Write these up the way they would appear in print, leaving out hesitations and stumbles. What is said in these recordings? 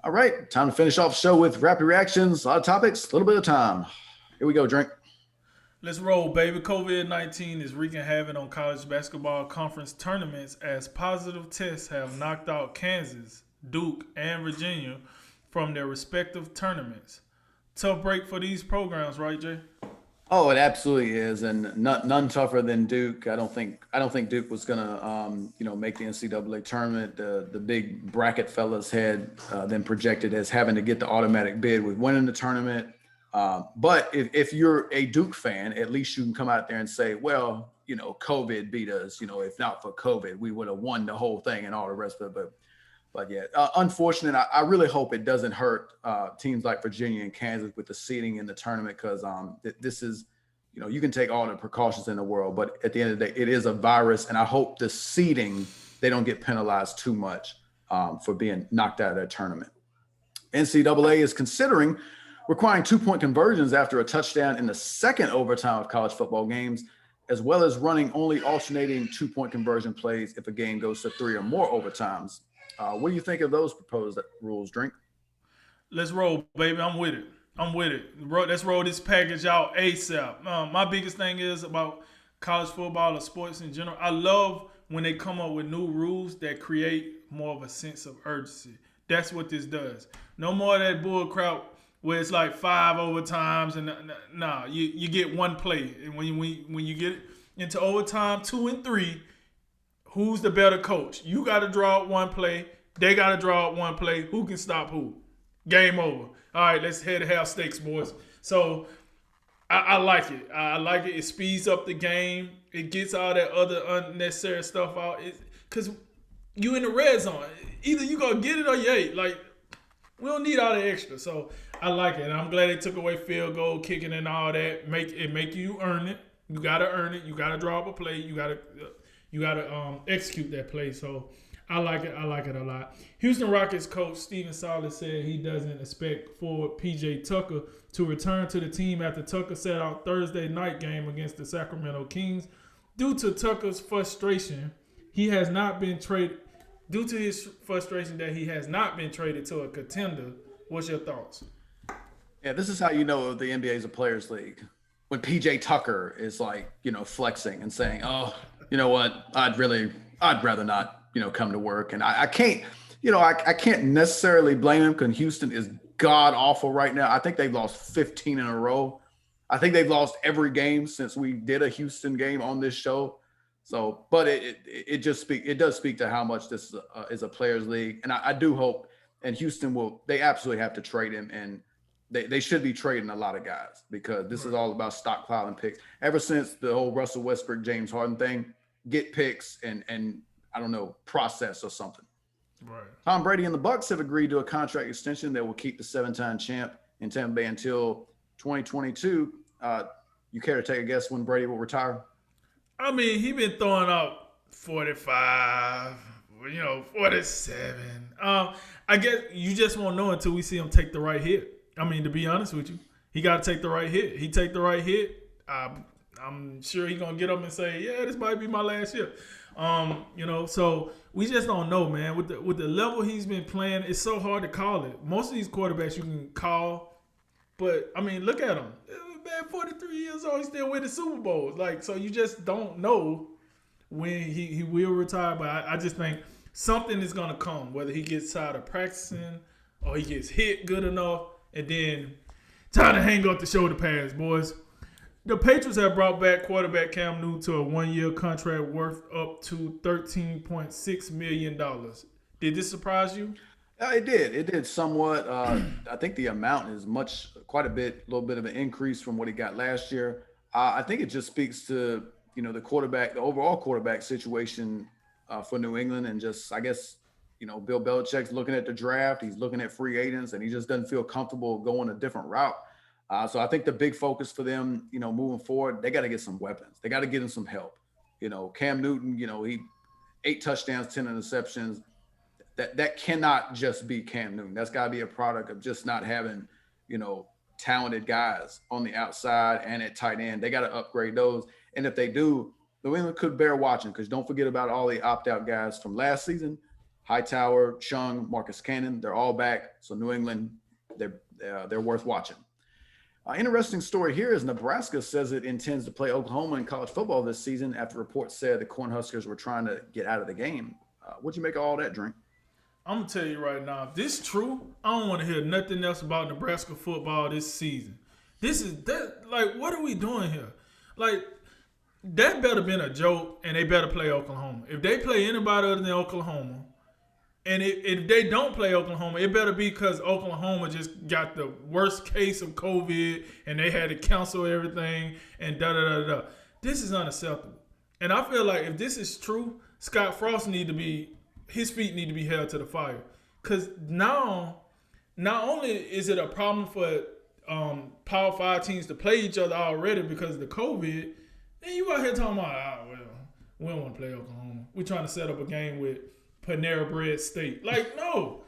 All right, time to finish off the show with rapid reactions. A lot of topics, a little bit of time. Here we go, drink. Let's roll, baby. COVID-19 is wreaking havoc on college basketball conference tournaments as positive tests have knocked out Kansas, Duke, and Virginia from their respective tournaments. Tough break for these programs, right, Jay? Oh, it absolutely is, and none tougher than Duke. I don't think Duke was gonna make the NCAA tournament. The big bracket fellas had them projected as having to get the automatic bid with winning the tournament. But if you're a Duke fan, at least you can come out there and say, well, COVID beat us. If not for COVID, we would have won the whole thing and all the rest of it. But yeah, unfortunate. I really hope it doesn't hurt teams like Virginia and Kansas with the seeding in the tournament because this is, you can take all the precautions in the world, but at the end of the day, it is a virus, and I hope the seeding they don't get penalized too much for being knocked out of that tournament. NCAA is considering requiring 2-point conversions after a touchdown in the second overtime of college football games, as well as running only alternating 2-point conversion plays if a game goes to 3 or more overtimes. What do you think of those proposed rules, Drink? Let's roll, baby. I'm with it. I'm with it. Let's roll this package out ASAP. My biggest thing is about college football or sports in general. I love when they come up with new rules that create more of a sense of urgency. That's what this does. No more of that bull crap where it's like 5 overtimes and nah, you get one play, and when you get into overtime 2 and 3, who's the better coach? You got to draw out one play. They got to draw out one play. Who can stop who? Game over. All right, let's head to half stakes, boys. So I like it. I like it. It speeds up the game. It gets all that other unnecessary stuff out. Because you in the red zone. Either you gonna get it or you ain't. Like, we don't need all the extra. So I like it. And I'm glad they took away field goal kicking and all that. Make you earn it. You gotta earn it. You gotta draw up a play. You gotta execute that play. So I like it. I like it a lot. Houston Rockets coach Steven Silas said he doesn't expect forward PJ Tucker to return to the team after Tucker sat out Thursday night game against the Sacramento Kings. Due to Tucker's frustration, he has not been traded. Due to his frustration that he has not been traded to a contender. What's your thoughts? Yeah, this is how you know the NBA is a players' league. When PJ Tucker is like, flexing and saying, "Oh, you know what? I'd rather not, come to work." And I can't, I can't necessarily blame him because Houston is god awful right now. I think they've lost 15 in a row. I think they've lost every game since we did a Houston game on this show. So, but it does speak to how much this is a players' league, and I do hope. And Houston they absolutely have to trade him, and they should be trading a lot of guys because this is all about stockpiling picks. Ever since the whole Russell Westbrook, James Harden thing, get picks and I don't know, process or something. Right. Tom Brady and the Bucks have agreed to a contract extension that will keep the 7-time champ in Tampa Bay until 2022. You care to take a guess when Brady will retire? I mean, he been throwing out 45, 47. I guess you just won't know until we see him take the right hit. I mean, to be honest with you, he got to take the right hit. He take the right hit. I'm sure he's gonna get up and say, "Yeah, this might be my last year." So we just don't know, man. With the level he's been playing, it's so hard to call it. Most of these quarterbacks you can call, but I mean, look at him. Man, 43 years old, he's still winning Super Bowls. Like, so you just don't know when he will retire. But I just think something is gonna come, whether he gets tired of practicing or he gets hit good enough, and then time to hang up the shoulder pads, boys. The Patriots have brought back quarterback Cam Newton to a 1-year contract worth up to $13.6 million. Did this surprise you? It did. It did somewhat. I think the amount is quite a little bit of an increase from what he got last year. I think it just speaks to, the overall quarterback situation for New England. And just, I guess, Bill Belichick's looking at the draft. He's looking at free agents, and he just doesn't feel comfortable going a different route. So I think the big focus for them, moving forward, they got to get some weapons. They got to get him some help. Cam Newton, he 8 touchdowns, 10 interceptions. That cannot just be Cam Newton. That's got to be a product of just not having, talented guys on the outside and at tight end. They got to upgrade those. And if they do, New England could bear watching because don't forget about all the opt-out guys from last season. Hightower, Chung, Marcus Cannon, they're all back. So New England, they're worth watching. Interesting story here is Nebraska says it intends to play Oklahoma in college football this season after reports said the Cornhuskers were trying to get out of the game. What'd you make of all that, Drink? I'm gonna tell you right now, if this is true, I don't want to hear nothing else about Nebraska football this season. This is that like, what are we doing here? Like, that better been a joke, and they better play Oklahoma. If they play anybody other than Oklahoma, and if they don't play Oklahoma, it better be because Oklahoma just got the worst case of COVID and they had to cancel everything and da-da-da-da. This is unacceptable. And I feel like if this is true, Scott Frost his feet need to be held to the fire. Because now, not only is it a problem for Power 5 teams to play each other already because of the COVID, then you out here talking about, we don't want to play Oklahoma. We're trying to set up a game with Panera Bread State. Like, no.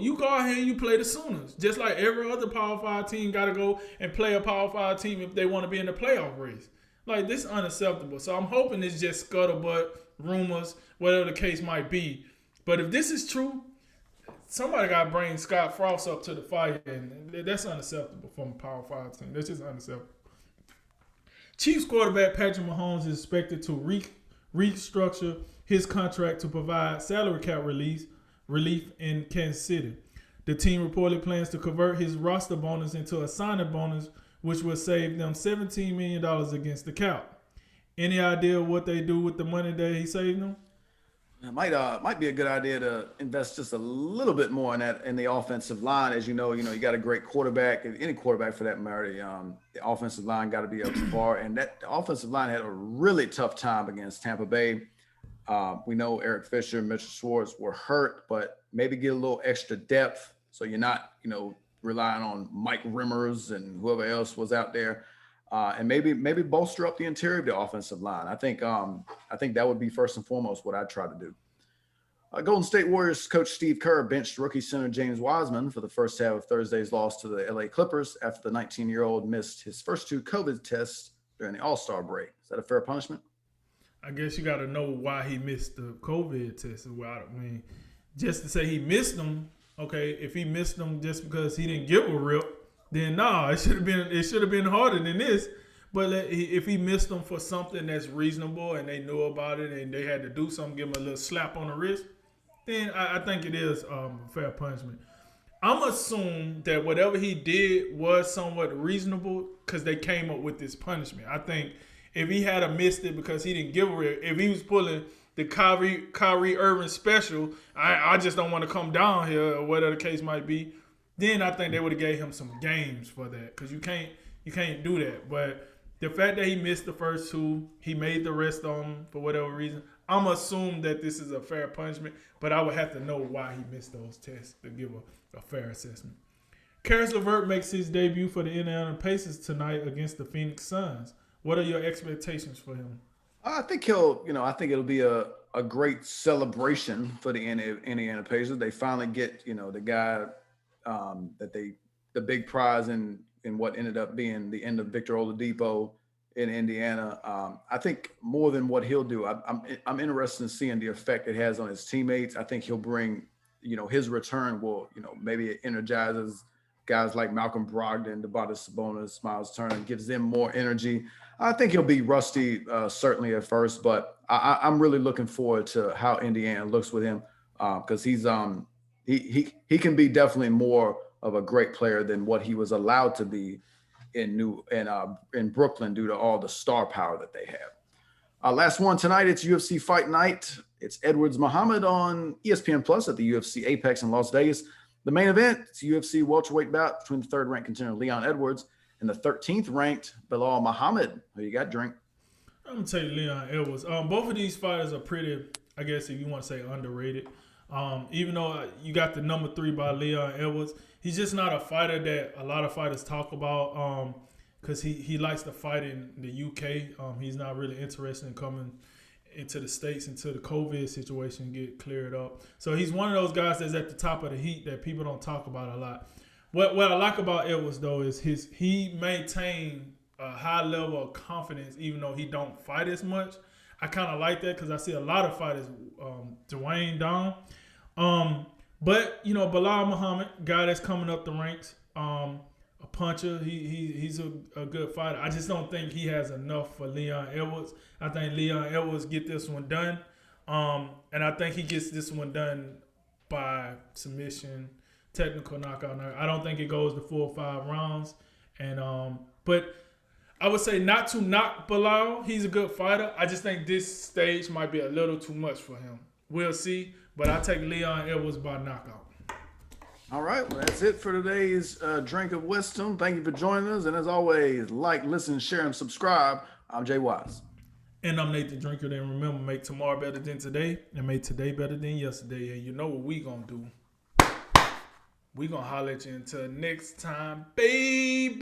You go ahead and you play the Sooners. Just like every other Power 5 team got to go and play a Power 5 team if they want to be in the playoff race. Like, this is unacceptable. So I'm hoping it's just scuttlebutt, rumors, whatever the case might be. But if this is true, somebody got to bring Scott Frost up to the fire. And that's unacceptable from a Power 5 team. That's just unacceptable. Chiefs quarterback Patrick Mahomes is expected to restructure his contract to provide salary cap relief in Kansas City. The team reportedly plans to convert his roster bonus into a signing bonus, which will save them $17 million against the cap. Any idea what they do with the money that he saved them? It might be a good idea to invest just a little bit more in the offensive line. As you know, you got a great quarterback, any quarterback for that matter. The offensive line got to be up to par, and the offensive line had a really tough time against Tampa Bay. We know Eric Fisher, Mitchell Schwartz were hurt, but maybe get a little extra depth so you're not, relying on Mike Rimmers and whoever else was out there, and maybe bolster up the interior of the offensive line. I think that would be first and foremost what I'd try to do. Golden State Warriors coach Steve Kerr benched rookie center James Wiseman for the first half of Thursday's loss to the LA Clippers after the 19-year-old missed his first 2 COVID tests during the All-Star break. Is that a fair punishment? I guess you got to know why he missed the COVID test. Just to say he missed them, okay, if he missed them just because he didn't give a rip, then it should have been harder than this. But if he missed them for something that's reasonable and they knew about it and they had to do something, give him a little slap on the wrist, then I think it is fair punishment. I'm assuming that whatever he did was somewhat reasonable because they came up with this punishment. I think if he had missed it because he didn't give a rip, if he was pulling the Kyrie Irving special, I just don't want to come down here or whatever the case might be, then I think they would have gave him some games for that because you can't do that. But the fact that he missed the first 2, he made the rest of them for whatever reason, I'm assuming that this is a fair punishment, but I would have to know why he missed those tests to give a fair assessment. Karis LeVert makes his debut for the Indiana Pacers tonight against the Phoenix Suns. What are your expectations for him? I think it'll be a great celebration for the Indiana Pacers. They finally get, the guy the big prize in what ended up being the end of Victor Oladipo in Indiana. I think more than what he'll do, I'm interested in seeing the effect it has on his teammates. I think he'll bring, his return will, maybe it energizes guys like Malcolm Brogdon, Domantas Sabonis, Miles Turner, gives them more energy. I think he'll be rusty, certainly at first, but I'm really looking forward to how Indiana looks with him because he can be definitely more of a great player than what he was allowed to be in Brooklyn due to all the star power that they have. Last one tonight, it's UFC Fight Night. It's Edwards Muhammad on ESPN Plus at the UFC Apex in Las Vegas. The main event, it's UFC welterweight bout between the 3rd-ranked contender Leon Edwards and the 13th ranked Belal Muhammad. Who you got, Drink? I'm going to take Leon Edwards. Both of these fighters are pretty, I guess if you want to say, underrated. Even though you got the number 3 by Leon Edwards, he's just not a fighter that a lot of fighters talk about because he likes to fight in the UK. He's not really interested in coming into the States until the COVID situation get cleared up. So he's one of those guys that's at the top of the heat that people don't talk about a lot. What I like about Edwards, though, is he maintained a high level of confidence even though he don't fight as much. I kind of like that because I see a lot of fighters, Dwayne down. But you know, Bilal Muhammad, guy that's coming up the ranks, a puncher. He's a good fighter. I just don't think he has enough for Leon Edwards. I think Leon Edwards get this one done, and I think he gets this one done by submission, technical knockout. I don't think it goes to 4 or 5 rounds. And but I would say not to knock Bilal. He's a good fighter. I just think this stage might be a little too much for him. We'll see. But I take Leon Edwards by knockout. All right, well, that's it for today's Drink of Wisdom. Thank you for joining us. And as always, like, listen, share, and subscribe. I'm Jay Wise. And I'm Nathan Drinker. And remember, make tomorrow better than today and make today better than yesterday. And you know what we going to do. We going to holler at you until next time, baby.